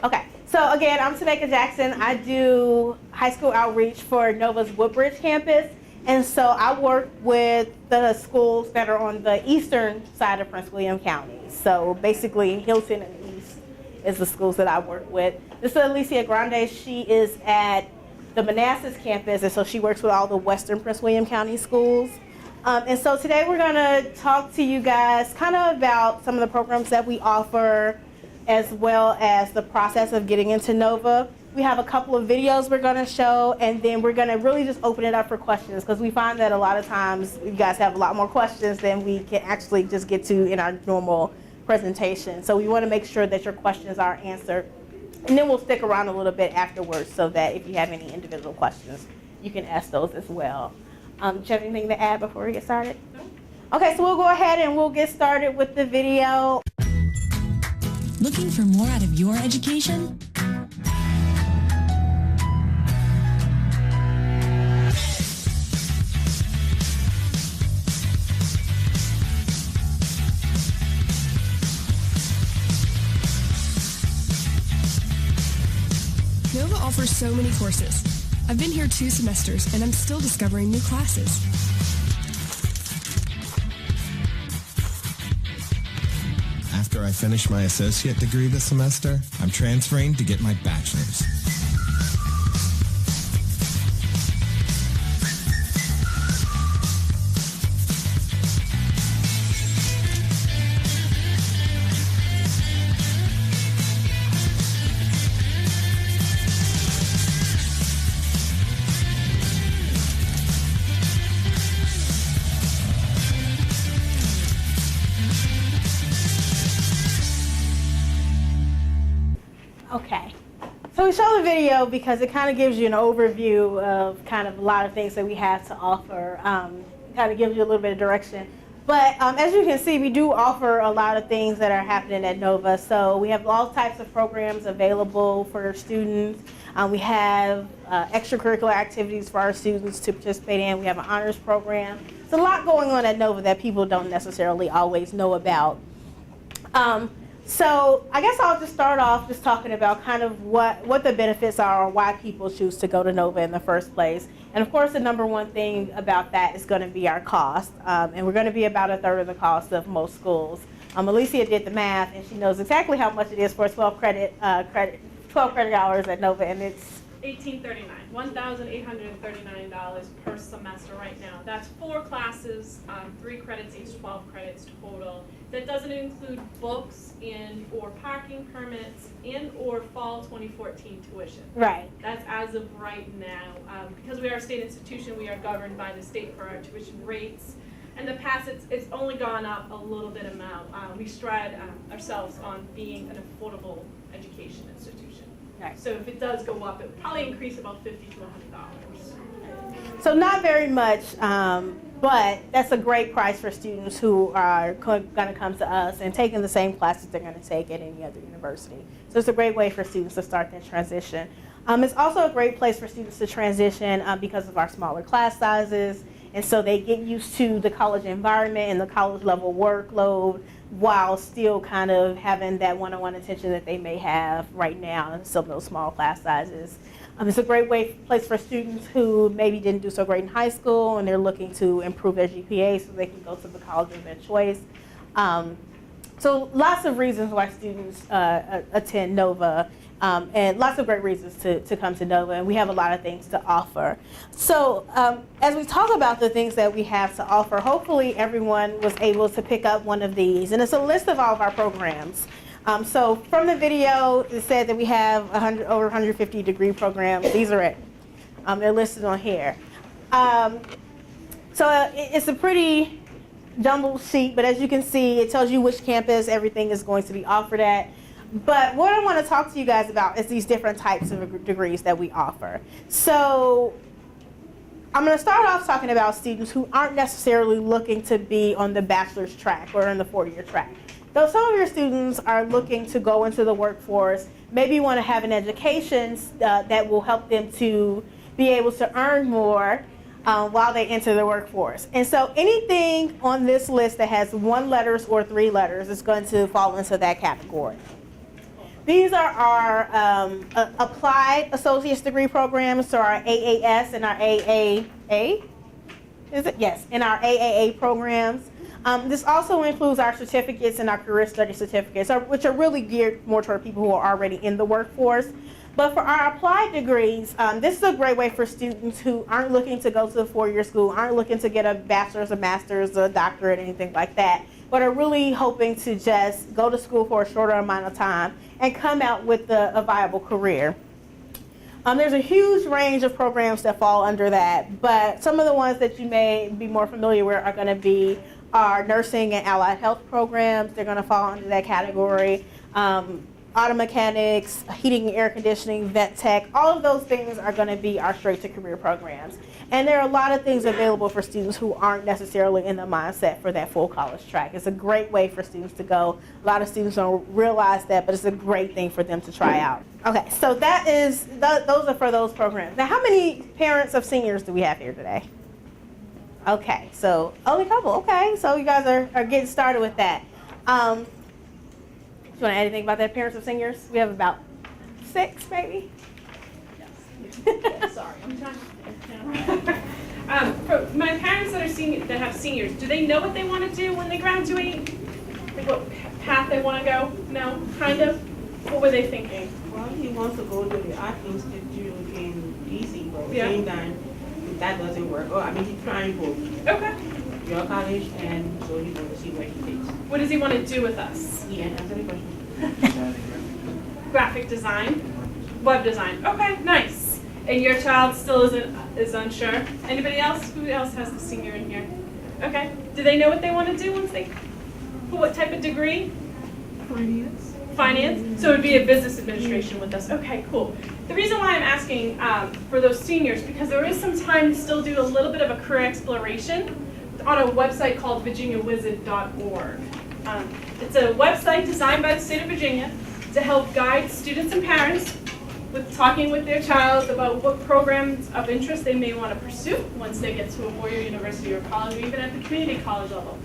Okay, so again, I'm Tamaica Jackson. I do high school outreach for Nova's Woodbridge campus. And so I work with the schools that are on the eastern side of Prince William County. So basically, Hilton and East is the schools that I work with. This is Alicia Grande. She is at the Manassas campus, and so she works with all the western Prince William County schools. And so today we're going to talk to you guys kind of about some of the programs that we offer, as well as the process of getting into Nova. We have a couple of videos we're going to show, and then we're going to really just open it up for questions, because we find that a lot of times you guys have a lot more questions than we can actually just get to in our normal presentation. So we want to make sure that your questions are answered, and then we'll stick around a little bit afterwards so that if you have any individual questions, you can ask those as well. Do you have anything to add before we get started? No. Okay, so we'll go ahead and we'll get started with the video. Looking for more out of your education? Nova offers so many courses. I've been here 2 semesters and I'm still discovering new classes. After I finish my associate degree this semester, I'm transferring to get my bachelor's. Okay, so we show the video because it kind of gives you an overview of kind of a lot of things that we have to offer. Kind of gives you a little bit of direction. But as you can see, we do offer a lot of things that are happening at Nova. So we have all types of programs available for our students. We have extracurricular activities for our students to participate in. We have an honors program. There's a lot going on at Nova that people don't necessarily always know about. So I guess I'll just start off just talking about kind of what the benefits are or why people choose to go to Nova in the first place. And of course, the number one thing about that is going to be our cost. And we're going to be about 1/3 of the cost of most schools. Alicia did the math, and she knows exactly how much it is for 12 credit hours at Nova, and it's $1,839, $1,839 per semester right now. That's 4 classes, 3 credits each, 12 credits total. That doesn't include books and or parking permits and or fall 2014 tuition. right. That's as of right now. Because we are a state institution, we are governed by the state for our tuition rates. In the past, it's only gone up a little bit amount. We stride ourselves on being an affordable education institution. Right. So if it does go up, it would probably increase about $50 to $100. So not very much, but that's a great price for students who are going to come to us and taking the same classes they're going to take at any other university. So it's a great way for students to start that transition. It's also a great place for students to transition because of our smaller class sizes, and so they get used to the college environment and the college level workload, while still kind of having that one-on-one attention that they may have right now in some of those small class sizes. It's a great place for students who maybe didn't do so great in high school and they're looking to improve their GPA so they can go to the college of their choice. So lots of reasons why students attend Nova, and lots of great reasons to come to Nova, and we have a lot of things to offer. So as we talk about the things that we have to offer, hopefully everyone was able to pick up one of these, and it's a list of all of our programs. So from the video, it said that we have over 150 degree programs. These are it. They're listed on here. So it's a pretty jumbled sheet, but as you can see, it tells you which campus everything is going to be offered at. But what I want to talk to you guys about is these different types of degrees that we offer. So I'm going to start off talking about students who aren't necessarily looking to be on the bachelor's track or in the 4-year track. Though some of your students are looking to go into the workforce, maybe you want to have an education that will help them to be able to earn more while they enter the workforce. And so anything on this list that has 1 letters or 3 letters is going to fall into that category. These are our applied associate's degree programs, so our AAS and our AAA. Is it? Yes, in our AAA programs. This also includes our certificates and our career study certificates, which are really geared more toward people who are already in the workforce. But for our applied degrees, this is a great way for students who aren't looking to go to the four-year school, aren't looking to get a bachelor's, a master's, a doctorate, anything like that, but are really hoping to just go to school for a shorter amount of time and come out with a viable career. There's a huge range of programs that fall under that, but some of the ones that you may be more familiar with are going to be our nursing and allied health programs. They're going to fall under that category. Auto mechanics, heating and air conditioning, vet tech, all of those things are going to be our straight to career programs. And there are a lot of things available for students who aren't necessarily in the mindset for that full college track. It's a great way for students to go. A lot of students don't realize that, but it's a great thing for them to try out. Okay, so those are for those programs. Now, how many parents of seniors do we have here today? Okay, so only a couple. Okay, so you guys are getting started with that. You want to add anything about that, parents of seniors? We have about 6, maybe. Yes. Sorry, I'm trying to. For my parents that have seniors, do they know what they want to do when they graduate? Like what path they want to go? No, kind of. What were they thinking? Well, he wants to go to the Art Institute in DC, but Yeah. same time, if that doesn't work, he's trying both. Okay. Your college, and so he's going to see where he takes. What does he want to do with us? Yeah, answer the question. Graphic design, web design. Okay, nice. And your child still is unsure. Anybody else? Who else has the senior in here? Okay. Do they know what they want to do once they? What type of degree? Finance. Finance. So it would be a business administration with us. Okay, cool. The reason why I'm asking for those seniors because there is some time to still do a little bit of a career exploration on a website called virginiawizard.org. It's a website designed by the state of Virginia to help guide students and parents with talking with their child about what programs of interest they may want to pursue once they get to a four-year university or college, or even at the community college level.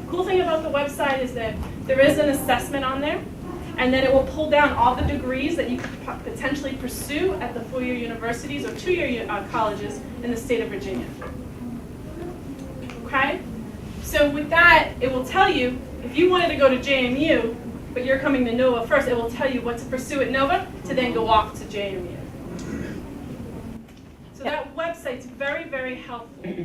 Cool thing about the website is that there is an assessment on there, and then it will pull down all the degrees that you could potentially pursue at the four-year universities or two-year colleges in the state of Virginia. Okay? So with that, it will tell you, if you wanted to go to JMU, but you're coming to NOVA first, it will tell you what to pursue at NOVA to then go off to JMU. So that website's very, very helpful.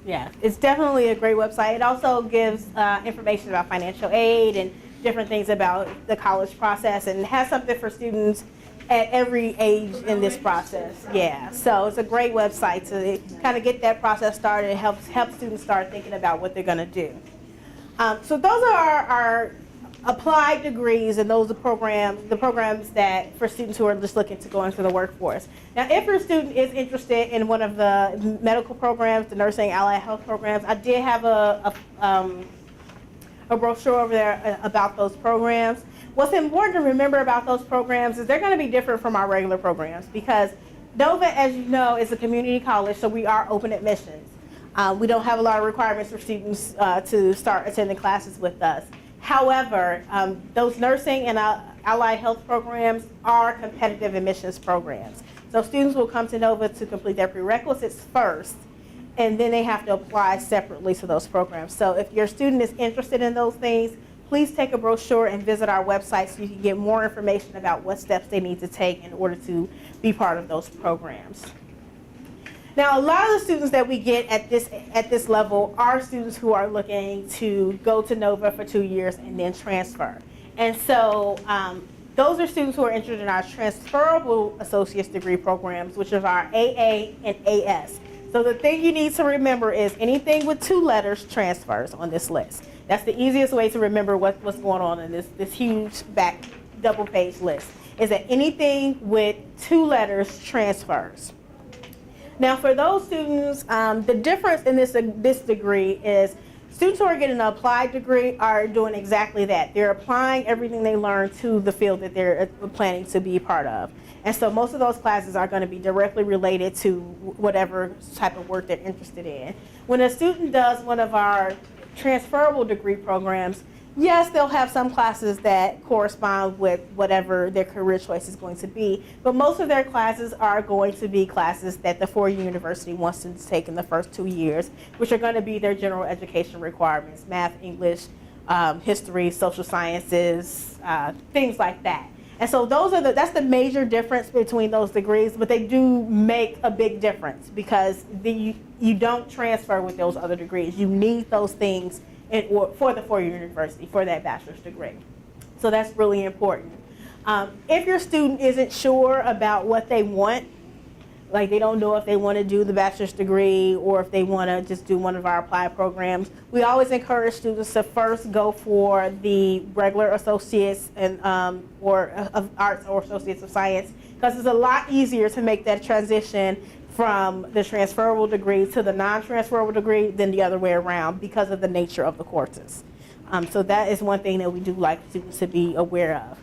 Yeah, it's definitely a great website. It also gives information about financial aid and different things about the college process, and has something for students at every age in this process. Yeah, so it's a great website to kind of get that process started and help students start thinking about what they're going to do. So those are our applied degrees, and those are the programs that for students who are just looking to go into the workforce. Now, if your student is interested in one of the medical programs, the nursing, allied health programs, I did have a brochure over there about those programs. What's important to remember about those programs is they're going to be different from our regular programs because NOVA, as you know, is a community college, so we are open admissions. We don't have a lot of requirements for students to start attending classes with us. However, those nursing and allied health programs are competitive admissions programs. So students will come to NOVA to complete their prerequisites first, and then they have to apply separately to those programs. So if your student is interested in those things, please take a brochure and visit our website so you can get more information about what steps they need to take in order to be part of those programs. Now, a lot of the students that we get at this level are students who are looking to go to NOVA for 2 years and then transfer. And so those are students who are interested in our transferable associate's degree programs, which is our AA and AS. So the thing you need to remember is anything with 2 letters transfers on this list. That's the easiest way to remember what's going on in this huge back double page list, is that anything with 2 letters transfers. Now, for those students, the difference in this degree is students who are getting an applied degree are doing exactly that. They're applying everything they learned to the field that they're planning to be part of. And so most of those classes are going to be directly related to whatever type of work they're interested in. When a student does one of our transferable degree programs, Yes, they'll have some classes that correspond with whatever their career choice is going to be, but most of their classes are going to be classes that the four-year university wants them to take in the first 2 years, which are going to be their general education requirements: math, English, history, social sciences, things like that. And so that's the major difference between those degrees, but they do make a big difference because you don't transfer with those other degrees. You need those things for the four-year university for that bachelor's degree. So that's really important. If your student isn't sure about what they want, like they don't know if they want to do the bachelor's degree or if they want to just do one of our applied programs, we always encourage students to first go for the regular associates and or of arts or associates of science, because it's a lot easier to make that transition from the transferable degree to the non-transferable degree than the other way around because of the nature of the courses. So that is one thing that we do like students to be aware of.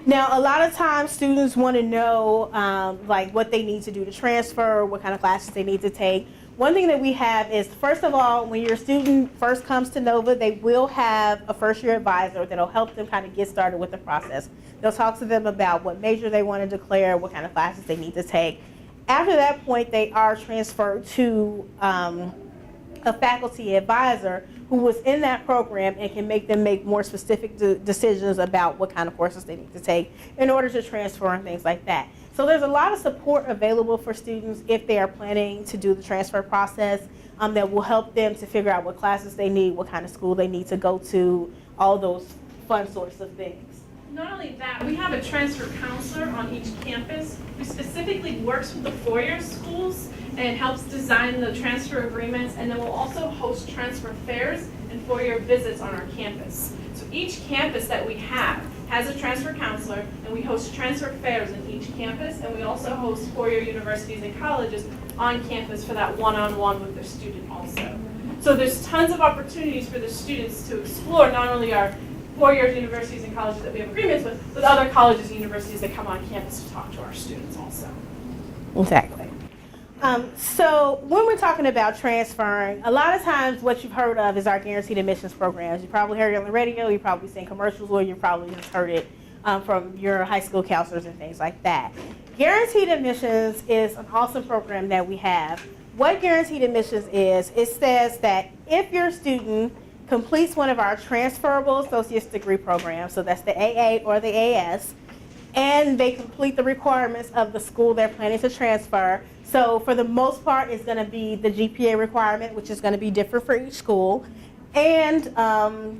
Now, a lot of times students want to know like what they need to do to transfer, what kind of classes they need to take. One thing that we have is, first of all, when your student first comes to NOVA, they will have a first-year advisor that will help them kind of get started with the process. They'll talk to them about what major they want to declare, what kind of classes they need to take. After that point, they are transferred to a faculty advisor who was in that program and can make them make more specific decisions about what kind of courses they need to take in order to transfer and things like that. So there's a lot of support available for students if they are planning to do the transfer process that will help them to figure out what classes they need, what kind of school they need to go to, all those fun sorts of things. Not only that, we have a transfer counselor on each campus who specifically works with the four-year schools and helps design the transfer agreements, and then we'll also host transfer fairs and four-year visits on our campus. So each campus that we have has a transfer counselor, and we host transfer fairs in each campus, and we also host four-year universities and colleges on campus for that one-on-one with their student also. So there's tons of opportunities for the students to explore not only our four-year universities and colleges that we have agreements with, but other colleges and universities that come on campus to talk to our students also. Exactly. So when we're talking about transferring, a lot of times what you've heard of is our guaranteed admissions programs. You probably heard it on the radio, you've probably seen commercials, or you probably just heard it from your high school counselors and things like that. Guaranteed admissions is an awesome program that we have. What guaranteed admissions is, it says that if your student completes one of our transferable associate's degree programs, so that's the AA or the AS, and they complete the requirements of the school they're planning to transfer. So for the most part, it's going to be the GPA requirement, which is going to be different for each school. And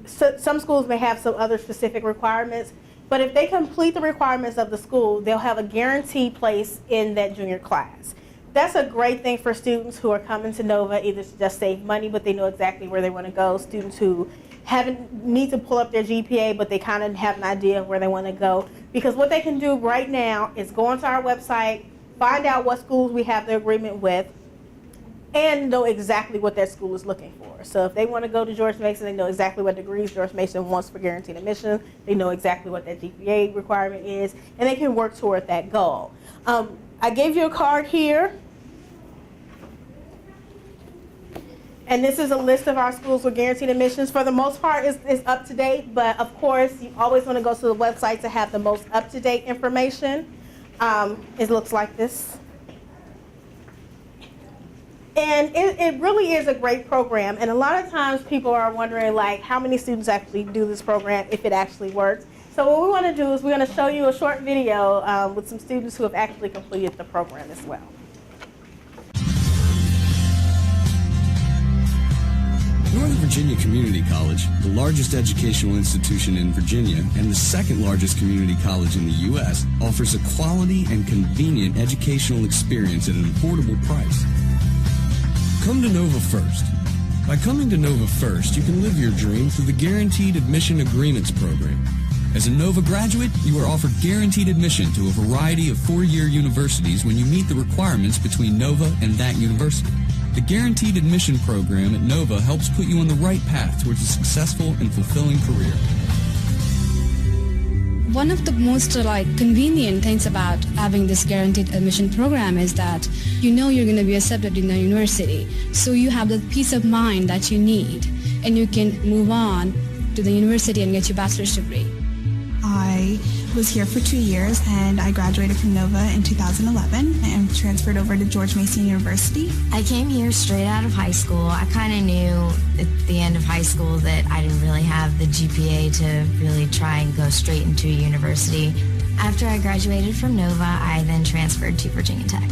so some schools may have some other specific requirements, but if they complete the requirements of the school, they'll have a guaranteed place in that junior class. That's a great thing for students who are coming to NOVA, either to just save money, but they know exactly where they want to go. Students who need to pull up their GPA, but they kind of have an idea of where they want to go. Because what they can do right now is go onto our website, find out what schools we have the agreement with, and know exactly what that school is looking for. So if they want to go to George Mason, they know exactly what degrees George Mason wants for guaranteed admission. They know exactly what that GPA requirement is, and they can work toward that goal. I gave you a card here. And this is a list of our schools with guaranteed admissions. For the most part, it's up to date, but of course, you always want to go to the website to have the most up-to-date information. It looks like this. And it really is a great program. And a lot of times people are wondering, like, how many students actually do this program, if it actually works. So what we want to do is we're going to show you a short video with some students who have actually completed the program as well. Northern Virginia Community College, the largest educational institution in Virginia and the second largest community college in the U.S., offers a quality and convenient educational experience at an affordable price. Come to NOVA First. By coming to NOVA First, you can live your dream through the Guaranteed Admission Agreements program. As a NOVA graduate, you are offered guaranteed admission to a variety of four-year universities when you meet the requirements between NOVA and that university. The Guaranteed Admission program at NOVA helps put you on the right path towards a successful and fulfilling career. One of the most convenient things about having this guaranteed admission program is that you know you're going to be accepted in the university. So you have the peace of mind that you need, and you can move on to the university and get your bachelor's degree? I was here for 2 years and I graduated from Nova in 2011 and transferred over to George Mason University. I came here straight out of high school. I kind of knew at the end of high school that I didn't really have the GPA to really try and go straight into a university. After I graduated from Nova, I then transferred to Virginia Tech.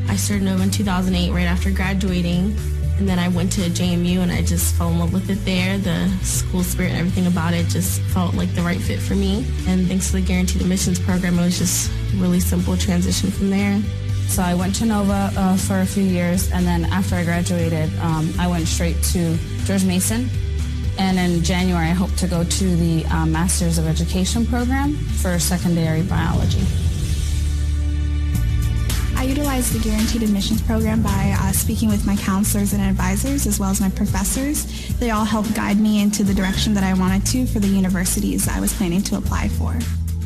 I started Nova in 2008 right after graduating. And then I went to JMU and I just fell in love with it there. The school spirit and everything about it just felt like the right fit for me. And thanks to the Guaranteed Admissions program, it was just a really simple transition from there. So I went to Nova for a few years, and then after I graduated, I went straight to George Mason. And in January, I hope to go to the Masters of Education program for secondary biology. I utilized the Guaranteed Admissions program by speaking with my counselors and advisors as well as my professors. They all helped guide me into the direction that I wanted to for the universities I was planning to apply for.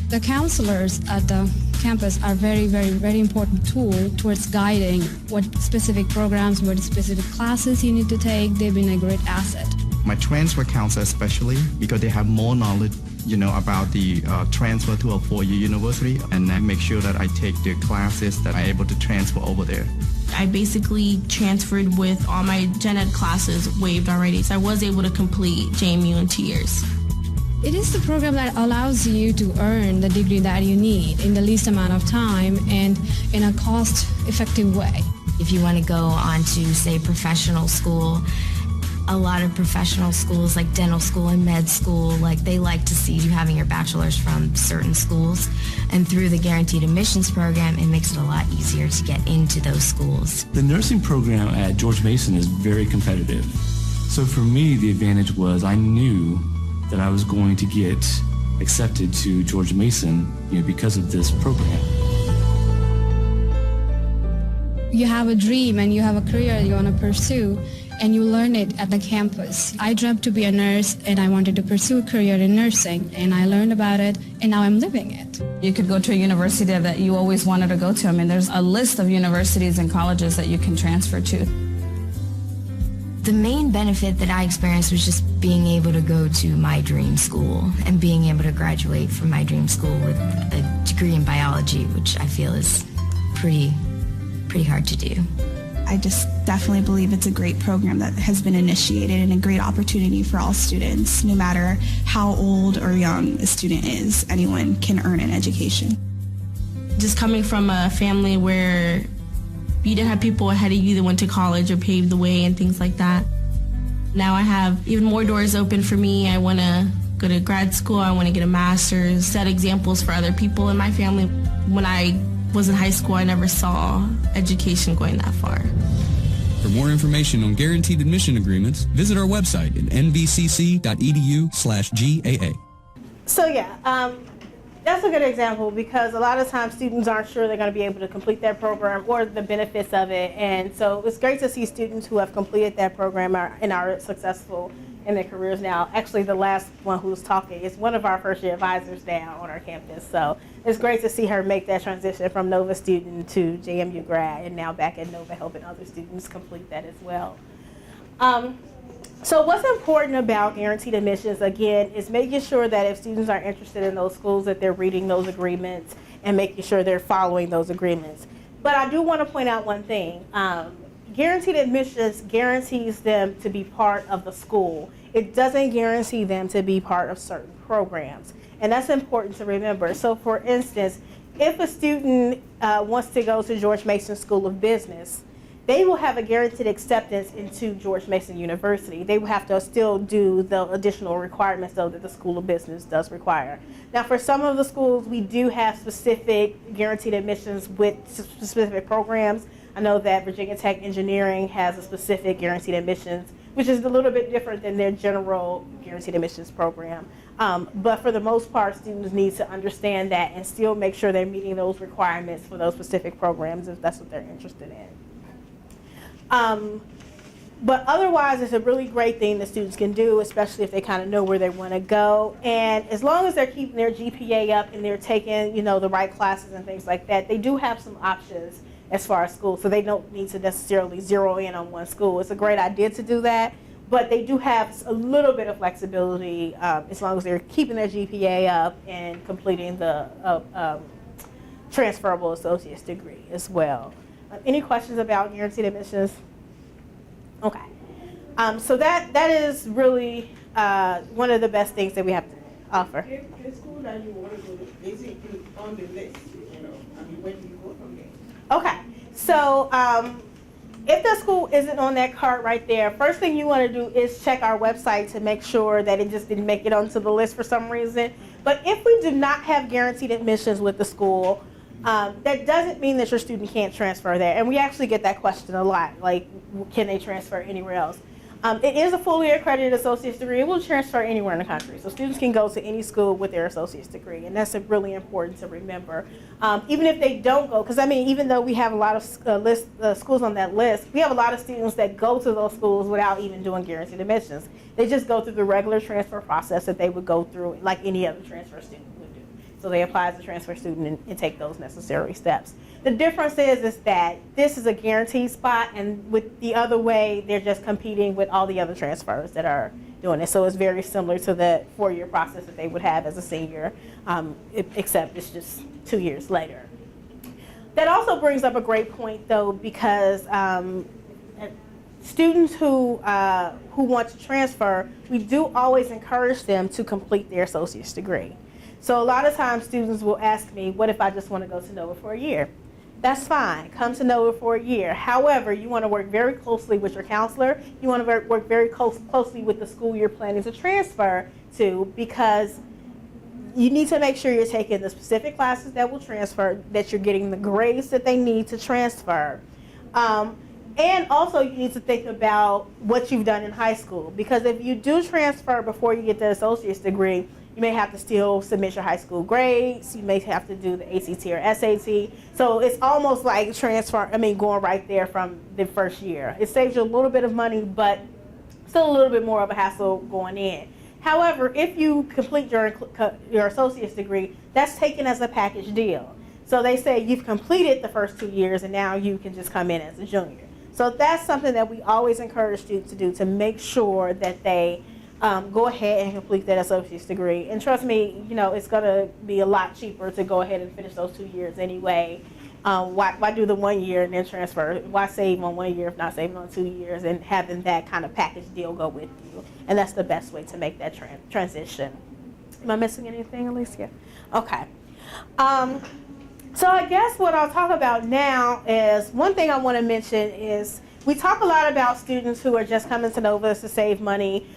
The counselors at the campus are very, very, very important tool towards guiding what specific programs, what specific classes you need to take. They've been a great asset. My transfer counselor especially, because they have more knowledge about the transfer to a four-year university, and I make sure that I take the classes that I'm able to transfer over there. I basically transferred with all my gen ed classes waived already, so I was able to complete JMU in 2 years. It is the program that allows you to earn the degree that you need in the least amount of time and in a cost-effective way. If you want to go on to, say, professional school, a lot of professional schools like dental school and med school, they like to see you having your bachelor's from certain schools. And through the Guaranteed Admissions program, it makes it a lot easier to get into those schools. The nursing program at George Mason is very competitive. So for me, the advantage was I knew that I was going to get accepted to George Mason, because of this program. You have a dream and you have a career you want to pursue, and you learn it at the campus. I dreamt to be a nurse and I wanted to pursue a career in nursing, and I learned about it and now I'm living it. You could go to a university that you always wanted to go to. I mean, there's a list of universities and colleges that you can transfer to. The main benefit that I experienced was just being able to go to my dream school and being able to graduate from my dream school with a degree in biology, which I feel is pretty hard to do. I just definitely believe it's a great program that has been initiated and a great opportunity for all students. No matter how old or young a student is, anyone can earn an education. Just coming from a family where you didn't have people ahead of you that went to college or paved the way and things like that. Now I have even more doors open for me. I want to go to grad school. I want to get a master's, set examples for other people in my family. When I was in high school, I never saw education going that far. For more information on guaranteed admission agreements, visit our website at nvcc.edu/GAA. So yeah, that's a good example, because a lot of times students aren't sure they're going to be able to complete that program or the benefits of it. And so it's great to see students who have completed that program and are successful in their careers now. Actually, the last one who's talking is one of our first year advisors now on our campus. So it's great to see her make that transition from Nova student to JMU grad, and now back at Nova helping other students complete that as well. So what's important about guaranteed admissions, again, is making sure that if students are interested in those schools, that they're reading those agreements and making sure they're following those agreements. But I do want to point out one thing. Guaranteed admissions guarantees them to be part of the school. It doesn't guarantee them to be part of certain programs. And that's important to remember. So for instance, if a student wants to go to George Mason School of Business, they will have a guaranteed acceptance into George Mason University. They will have to still do the additional requirements, though, that the School of Business does require. Now, for some of the schools, we do have specific guaranteed admissions with specific programs. I know that Virginia Tech Engineering has a specific guaranteed admissions, which is a little bit different than their general guaranteed admissions program. But for the most part, students need to understand that and still make sure they're meeting those requirements for those specific programs if that's what they're interested in. But otherwise, it's a really great thing that students can do, especially if they kind of know where they want to go. And as long as they're keeping their GPA up and they're taking, the right classes and things like that, they do have some options as far as school. So they don't need to necessarily zero in on one school. It's a great idea to do that, But they do have a little bit of flexibility as long as they're keeping their GPA up and completing the transferable associate's degree as well. Any questions about guaranteed admissions? Okay. So that is really one of the best things that we have to offer. The school that you want to go to, basically on the list, when do you go from there? Okay. So if the school isn't on that card right there, first thing you want to do is check our website to make sure that it just didn't make it onto the list for some reason. But if we do not have guaranteed admissions with the school, that doesn't mean that your student can't transfer there. And we actually get that question a lot, like, can they transfer anywhere else? It is a fully accredited associate's degree. It will transfer anywhere in the country. So students can go to any school with their associate's degree, and that's really important to remember. Even if they don't go, because I mean, even though we have a lot of schools on that list, we have a lot of students that go to those schools without even doing guaranteed admissions. They just go through the regular transfer process that they would go through like any other transfer student would do. So they apply as a transfer student and take those necessary steps. The difference is that this is a guaranteed spot, and with the other way, they're just competing with all the other transfers that are doing it. So it's very similar to the 4-year process that they would have as a senior, except it's just 2 years later. That also brings up a great point, though, because students who want to transfer, we do always encourage them to complete their associate's degree. So a lot of times students will ask me, what if I just want to go to NOVA for a year? That's fine. Come to NOVA for a year. However, you want to work very closely with your counselor. You want to work very closely with the school you're planning to transfer to, because you need to make sure you're taking the specific classes that will transfer, that you're getting the grades that they need to transfer. And also you need to think about what you've done in high school, because if you do transfer before you get the associate's degree, you may have to still submit your high school grades. You may have to do the ACT or SAT. So it's almost like going right there from the first year. It saves you a little bit of money, but still a little bit more of a hassle going in. However, if you complete your associate's degree, that's taken as a package deal. So they say you've completed the first 2 years and now you can just come in as a junior. So that's something that we always encourage students to do, to make sure that they go ahead and complete that associate's degree. And trust me, it's going to be a lot cheaper to go ahead and finish those 2 years anyway. Why do the 1 year and then transfer? Why save on 1 year if not saving on 2 years and having that kind of package deal go with you? And that's the best way to make that transition. Am I missing anything, Alicia? Okay. So I guess what I'll talk about now is, one thing I want to mention is, we talk a lot about students who are just coming to NOVA to save money.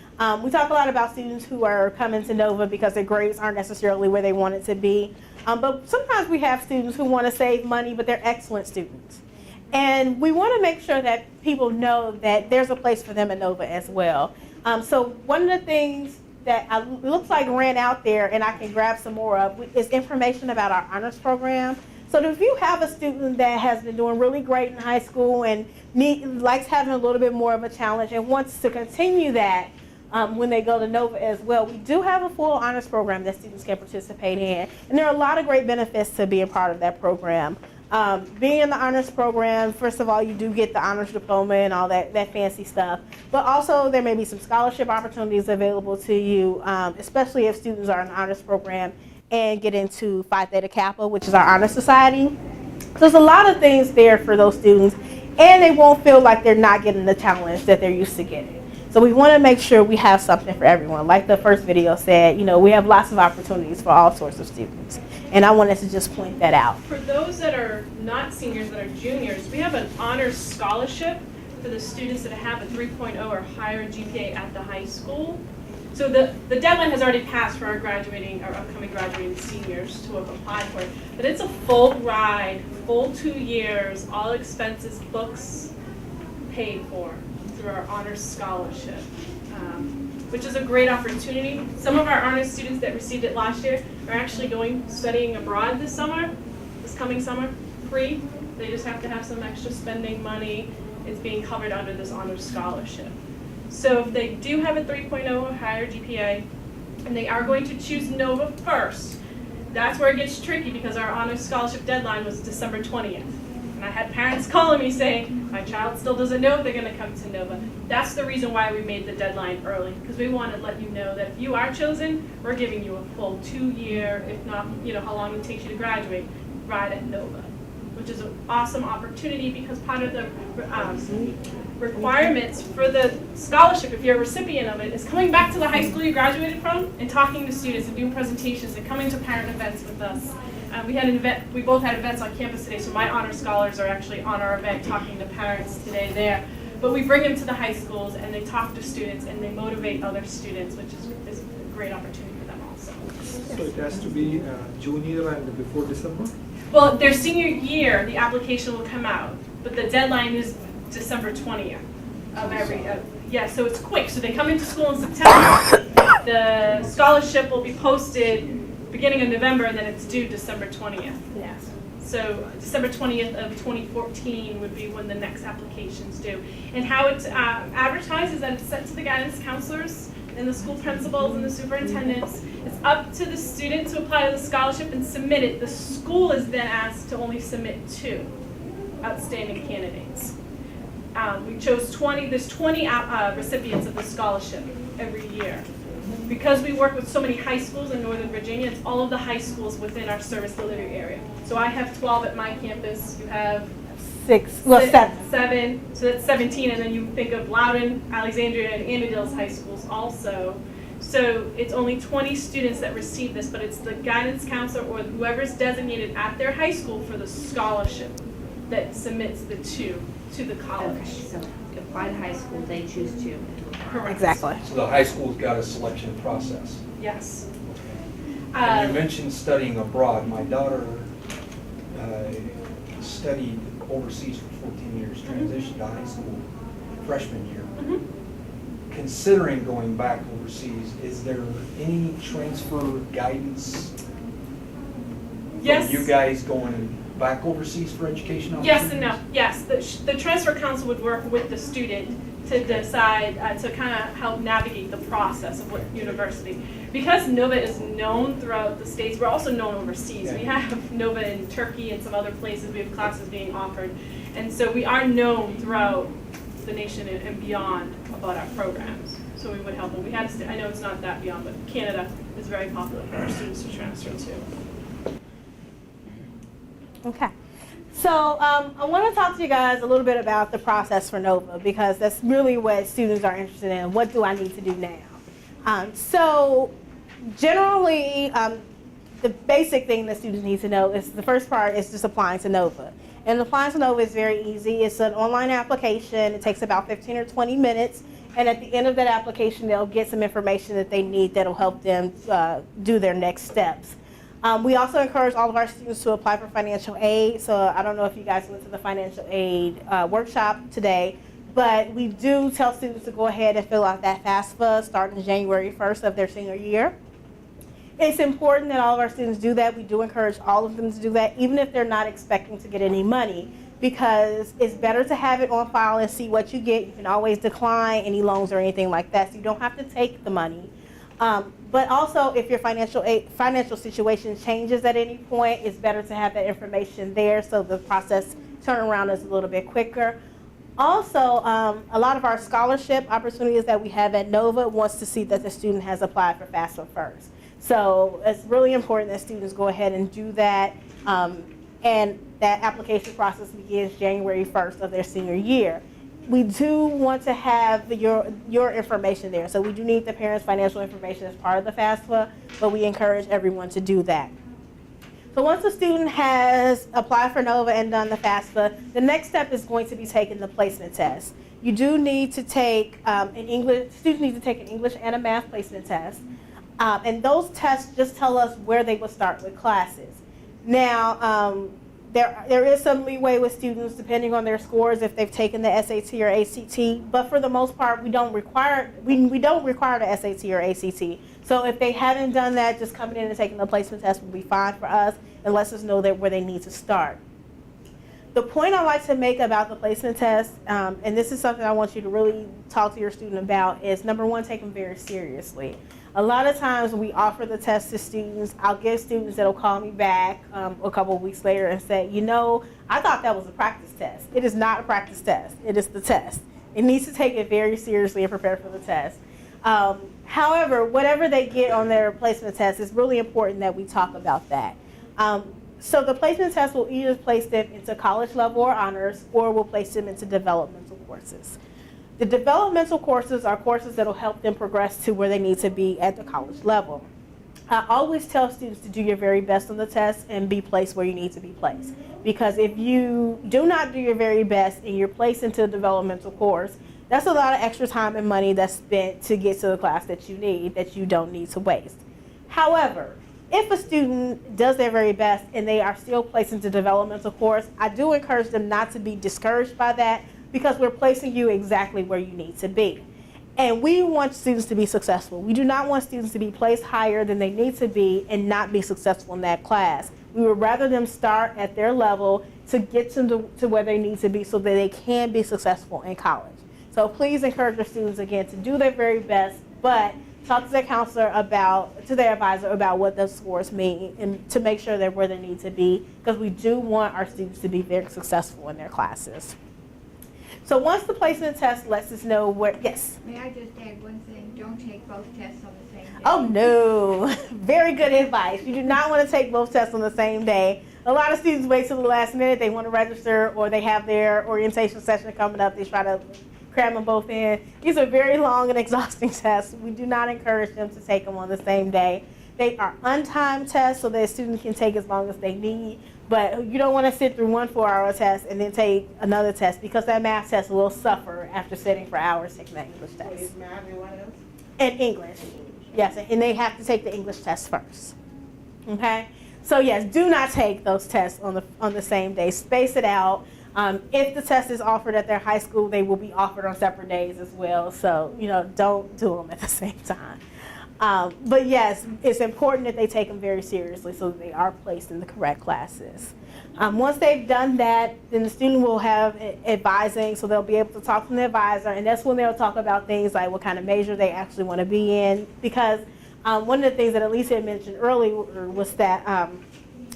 We talk a lot about students who are coming to NOVA because their grades aren't necessarily where they want it to be. But sometimes we have students who want to save money, but they're excellent students. And we want to make sure that people know that there's a place for them at NOVA as well. So one of the things that looks like ran out there, and I can grab some more of, is information about our honors program. So if you have a student that has been doing really great in high school and likes having a little bit more of a challenge and wants to continue that when they go to NOVA as well, we do have a full honors program that students can participate in. And there are a lot of great benefits to being part of that program. Being in the honors program, first of all, you do get the honors diploma and all that fancy stuff. But also there may be some scholarship opportunities available to you, especially if students are in the honors program and get into Phi Theta Kappa, which is our honor society. So there's a lot of things there for those students, and they won't feel like they're not getting the challenge that they're used to getting. So we want to make sure we have something for everyone. Like the first video said, we have lots of opportunities for all sorts of students. And I wanted to just point that out. For those that are not seniors, that are juniors, we have an honors scholarship for the students that have a 3.0 or higher GPA at the high school. So the deadline has already passed for our upcoming graduating seniors to apply for it. But it's a full ride, full 2 years, all expenses, books paid for through our honors scholarship, which is a great opportunity. Some of our honors students that received it last year are actually studying abroad this coming summer, free. They just have to have some extra spending money. It's being covered under this honors scholarship. So if they do have a 3.0 or higher GPA, and they are going to choose NOVA first, that's where it gets tricky, because our honors scholarship deadline was December 20th. And I had parents calling me saying, my child still doesn't know if they're going to come to Nova. That's the reason why we made the deadline early, because we want to let you know that if you are chosen, we're giving you a full 2-year, if not, how long it takes you to graduate, ride at Nova, which is an awesome opportunity because part of the requirements for the scholarship, if you're a recipient of it, is coming back to the high school you graduated from and talking to students and doing presentations and coming to parent events with us. We had an event. We both had events on campus today, so my honor scholars are actually on our event talking to parents today there. But we bring them to the high schools and they talk to students and they motivate other students, which is a great opportunity for them also. So it has to be junior and before December? Well, their senior year, the application will come out, but the deadline is December 20th of every. So it's quick. So they come into school in September. The scholarship will be posted beginning of November, and then it's due December 20th. Yes. So December 20th of 2014 would be when the next application's due. And how it's advertised is that it's sent to the guidance counselors and the school principals and the superintendents. It's up to the student to apply to the scholarship and submit it. The school is then asked to only submit 2 outstanding candidates. We chose 20. There's 20 recipients of the scholarship every year. Because we work with so many high schools in Northern Virginia, it's all of the high schools within our service delivery area. So I have 12 at my campus. You have 7. 7. So that's 17, and then you think of Loudon, Alexandria, and Amydale's high schools also. So it's only 20 students that receive this, but it's the guidance counselor or whoever's designated at their high school for the scholarship that submits the 2 to the college. Okay, so apply to high school, they choose to. Correct. Exactly. So the high school's got a selection process. Yes. And you mentioned studying abroad. My daughter studied overseas for 14 years, transitioned to high school freshman year. Considering going back overseas, is there any transfer guidance Yes. for you guys going back overseas for education? Yes and no. Yes, the transfer council would work with the student to decide, to kind of help navigate the process of what university. Because Nova is known throughout the States, we're also known overseas. We have Nova in Turkey and some other places. We have classes being offered. And so we are known throughout the nation and beyond about our programs. So we would help them. We had, I know it's not that beyond, but Canada is very popular for our students to transfer to. Okay. So I want to talk to you guys a little bit about the process for Nova because that's really what students are interested in. What do I need to do now? So generally, the basic thing that students need to know is the first part is just applying to Nova. And applying to Nova is very easy. It's an online application. It takes about 15 or 20 minutes. And at the end of that application, they'll get some information that they need that'll help them do their next steps. We also encourage all of our students to apply for financial aid. So I don't know if you guys went to the financial aid workshop today, but we do tell students to go ahead and fill out that FAFSA starting January 1st of their senior year. It's important that all of our students do that. We do encourage all of them to do that, even if they're not expecting to get any money, because it's better to have it on file and see what you get. You can always decline any loans or anything like that, so you don't have to take the money. But also, if your financial situation changes at any point, it's better to have that information there so the process turnaround is a little bit quicker. Also, a lot of our scholarship opportunities that we have at Nova wants to see that the student has applied for FAFSA first. So it's really important that students go ahead and do that. And that application process begins January 1st of their senior year. We do want to have your information there. So we do need the parents' financial information as part of the FAFSA, but we encourage everyone to do that. So once the student has applied for Nova and done the FAFSA, the next step is going to be taking the placement test. You do need to take students need to take an English and a math placement test. And those tests just tell us where they will start with classes. Now, there is some leeway with students depending on their scores if they've taken the SAT or ACT, but for the most part, we don't require the SAT or ACT. So if they haven't done that, just coming in and taking the placement test will be fine for us and lets us know that where they need to start. The point I like to make about the placement test, and this is something I want you to really talk to your student about, is number one, take them very seriously. A lot of times when we offer the test to students, I'll get students that'll call me back a couple of weeks later and say, you know, I thought that was a practice test. It is not a practice test. It is the test. It needs to take it very seriously and prepare for the test. However, whatever they get on their placement test, it's really important that we talk about that. So the placement test will either place them into college level or honors, or will place them into developmental courses. The developmental courses are courses that will help them progress to where they need to be at the college level. I always tell students to do your very best on the test and be placed where you need to be placed. Because if you do not do your very best and you're placed into a developmental course, that's a lot of extra time and money that's spent to get to the class that you need, that you don't need to waste. However, if a student does their very best and they are still placed into developmental course, I do encourage them not to be discouraged by that, because we're placing you exactly where you need to be. And we want students to be successful. We do not want students to be placed higher than they need to be and not be successful in that class. We would rather them start at their level to get to where they need to be so that they can be successful in college. So please encourage your students, again, to do their very best, but talk to their counselor to their advisor about what those scores mean, and to make sure they're where they need to be, because we do want our students to be very successful in their classes. So once the placement test lets us know where, yes? May I just add one thing? Don't take both tests on the same day. Oh no, very good advice. You do not want to take both tests on the same day. A lot of students wait till the last minute. They want to register, or they have their orientation session coming up. They try to cram them both in. These are very long and exhausting tests. We do not encourage them to take them on the same day. They are untimed tests, so that a student can take as long as they need. But you don't want to sit through one 4-hour test and then take another test, because that math test will suffer after sitting for hours taking that English test. Is math and what else? And English. Yes, and they have to take the English test first. Okay? So yes, do not take those tests on the same day. Space it out. If the test is offered at their high school, they will be offered on separate days as well. So, don't do them at the same time. But yes, it's important that they take them very seriously so that they are placed in the correct classes. Once they've done that, then the student will have advising, so they'll be able to talk to the advisor, and that's when they'll talk about things like what kind of major they actually want to be in. Because one of the things that Alicia had mentioned earlier was that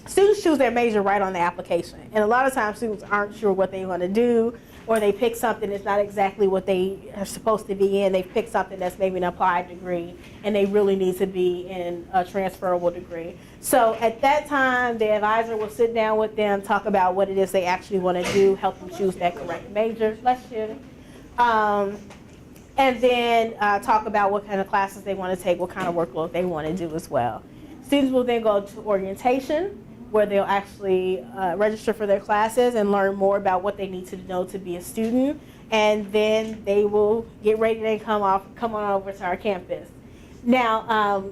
students choose their major right on the application. And a lot of times students aren't sure what they want to do, or they pick something that's not exactly what they are supposed to be in. They pick something that's maybe an applied degree, and they really need to be in a transferable degree. So at that time, the advisor will sit down with them, talk about what it is they actually want to do, help them choose that correct major. And then talk about what kind of classes they want to take, what kind of workload they want to do as well. Students will then go to orientation, where they'll actually register for their classes and learn more about what they need to know to be a student. And then they will get ready to come on over to our campus. Now,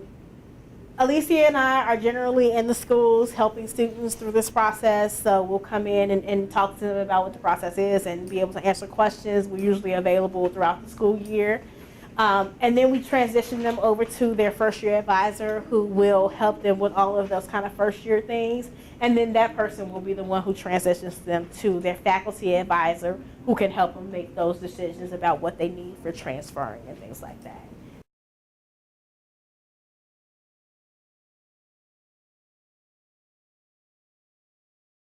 Alicia and I are generally in the schools helping students through this process. So we'll come in and talk to them about what the process is and be able to answer questions. We're usually available throughout the school year. And then we transition them over to their first year advisor, who will help them with all of those kind of first year things. And then that person will be the one who transitions them to their faculty advisor, who can help them make those decisions about what they need for transferring and things like that.